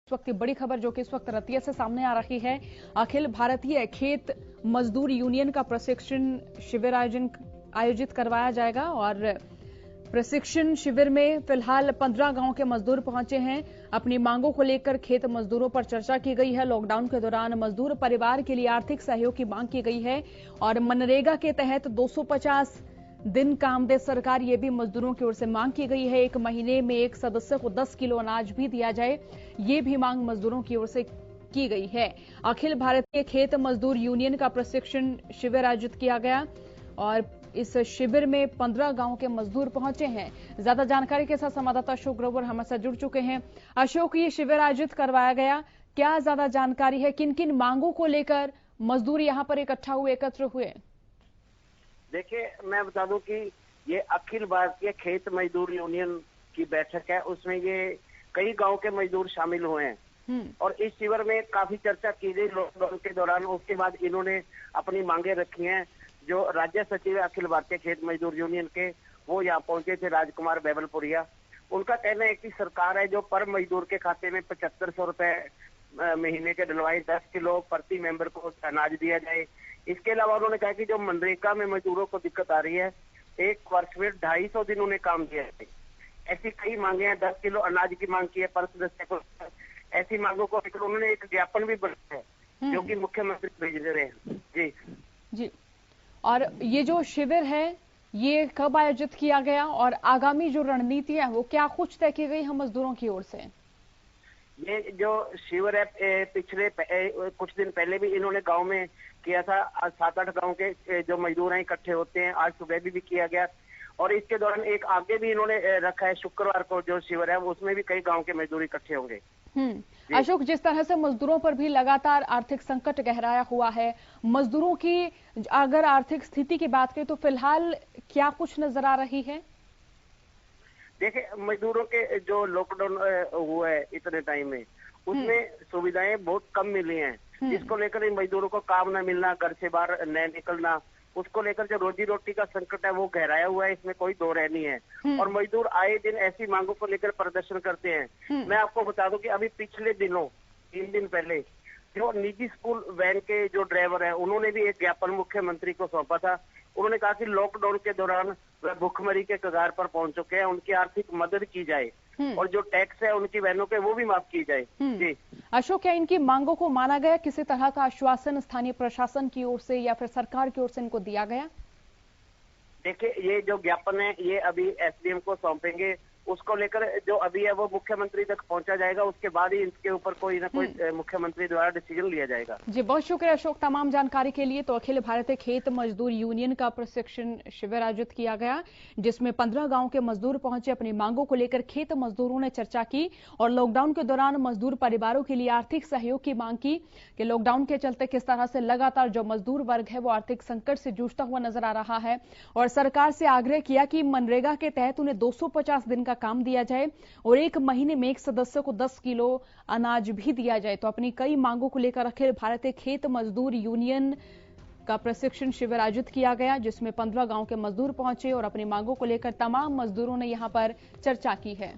इस वक्त की बड़ी खबर जो कि इस वक्त रतिया से सामने आ रही है। अखिल भारतीय खेत मजदूर यूनियन का प्रशिक्षण शिविर आयोजित करवाया जाएगा और प्रशिक्षण शिविर में फिलहाल 15 गांव के मजदूर पहुंचे हैं। अपनी मांगों को लेकर खेत मजदूरों पर चर्चा की गई है। लॉकडाउन के दौरान मजदूर परिवार के लिए आर्थिक सहयोग की मांग की गई है और मनरेगा के तहत 250 दिन काम दे सरकार, ये भी मजदूरों की ओर से मांग की गई है। एक महीने में एक सदस्य को 10 किलो अनाज भी दिया जाए, ये भी मांग मजदूरों की ओर से की गई है। अखिल भारतीय खेत मजदूर यूनियन का प्रशिक्षण शिविर आयोजित किया गया और इस शिविर में 15 गांव के मजदूर पहुंचे हैं। ज्यादा जानकारी के साथ संवाददाता अशोक ग्रोवर हमारे साथ जुड़ चुके हैं। अशोक, ये शिविर आयोजित करवाया गया, क्या ज्यादा जानकारी है? किन किन मांगों को लेकर मजदूर यहां पर इकट्ठा हुए, एकत्र हुए? देखिए, मैं बता दूं कि ये अखिल भारतीय खेत मजदूर यूनियन की बैठक है। उसमें ये कई गांव के मजदूर शामिल हुए हैं और इस शिविर में काफी चर्चा की गई लॉकडाउन के दौरान। उसके बाद इन्होंने अपनी मांगे रखी हैं। जो राज्य सचिव है अखिल भारतीय खेत मजदूर यूनियन के, वो यहाँ पहुंचे थे, राजकुमार बेबलपुरिया। उनका कहना है कि सरकार है जो पर मजदूर के खाते में 7500 रुपए महीने के डलवाए, 10 किलो प्रति मेंबर को अनाज दिया जाए। इसके अलावा उन्होंने कहा कि जो मनरेगा में मजदूरों को दिक्कत आ रही है, एक वर्ष में 250 दिन उन्हें काम दिया है। ऐसी कई मांगे हैं। 10 किलो अनाज की मांग की है पर सदस्य को। ऐसी मांगों को लेकर उन्होंने एक ज्ञापन भी बनाया है जो कि मुख्यमंत्री भेज रहे हैं। जी जी। और ये जो शिविर है ये कब आयोजित किया गया और आगामी जो रणनीति है वो क्या कुछ तय की गई है मजदूरों की ओर से? ये जो शिविर है पिछले कुछ दिन पहले भी इन्होंने गांव में किया था। 7-8 गांव के जो मजदूर हैं इकट्ठे होते हैं। आज सुबह भी किया गया और इसके दौरान एक आगे भी इन्होंने रखा है शुक्रवार को जो शिविर है, उसमें भी कई गांव के मजदूर इकट्ठे होंगे। अशोक, जिस तरह से मजदूरों पर भी लगातार आर्थिक संकट गहराया हुआ है, मजदूरों की अगर आर्थिक स्थिति की बात करें तो फिलहाल क्या कुछ नजर आ रही है? देखिए, मजदूरों के जो लॉकडाउन हुआ है इतने टाइम में, उसमें सुविधाएं बहुत कम मिली हैं। जिसको लेकर इन मजदूरों को काम न मिलना, घर से बाहर न निकलना, उसको लेकर जो रोजी रोटी का संकट है वो गहराया हुआ है। इसमें कोई दो राय नहीं है और मजदूर आए दिन ऐसी मांगों को लेकर प्रदर्शन करते हैं। मैं आपको बता दूं कि अभी पिछले दिनों 3 दिन पहले जो निजी स्कूल वैन के जो ड्राइवर हैं उन्होंने भी एक ज्ञापन मुख्यमंत्री को सौंपा था। उन्होंने कहा कि लॉकडाउन के दौरान वह भुखमरी के कगार पर पहुंच चुके हैं, उनकी आर्थिक मदद की जाए और जो टैक्स है उनकी वैनों पे वो भी माफ की जाए। जी अशोक, क्या इनकी मांगों को माना गया? किसी तरह का आश्वासन स्थानीय प्रशासन की ओर से या फिर सरकार की ओर से इनको दिया गया? देखिए, ये जो ज्ञापन है ये अभी एसडीएम को सौंपेंगे। उसको लेकर जो अभी है वो मुख्यमंत्री तक पहुंचा जाएगा। उसके बाद ही इसके ऊपर कोई ना कोई मुख्यमंत्री द्वारा डिसीजन लिया जाएगा। जी, बहुत शुक्रिया अशोक तमाम जानकारी के लिए। तो अखिल भारतीय खेत मजदूर यूनियन का प्रशिक्षण शिविर आयोजित किया गया जिसमें 15 गांव के मजदूर पहुंचे। अपनी मांगों को लेकर खेत मजदूरों ने चर्चा की और लॉकडाउन के दौरान मजदूर परिवारों के लिए आर्थिक सहयोग की मांग की कि लॉकडाउन के चलते किस तरह से लगातार जो मजदूर वर्ग है वो आर्थिक संकट से जूझता हुआ नजर आ रहा है और सरकार से आग्रह किया कि मनरेगा के तहत उन्हें 250 दिन का काम दिया जाए और एक महीने में एक सदस्य को 10 किलो अनाज भी दिया जाए। तो अपनी कई मांगों को लेकर अखिल भारतीय खेत मजदूर यूनियन का प्रशिक्षण शिविर आयोजित किया गया जिसमें 15 गांव के मजदूर पहुंचे और अपनी मांगों को लेकर तमाम मजदूरों ने यहां पर चर्चा की है।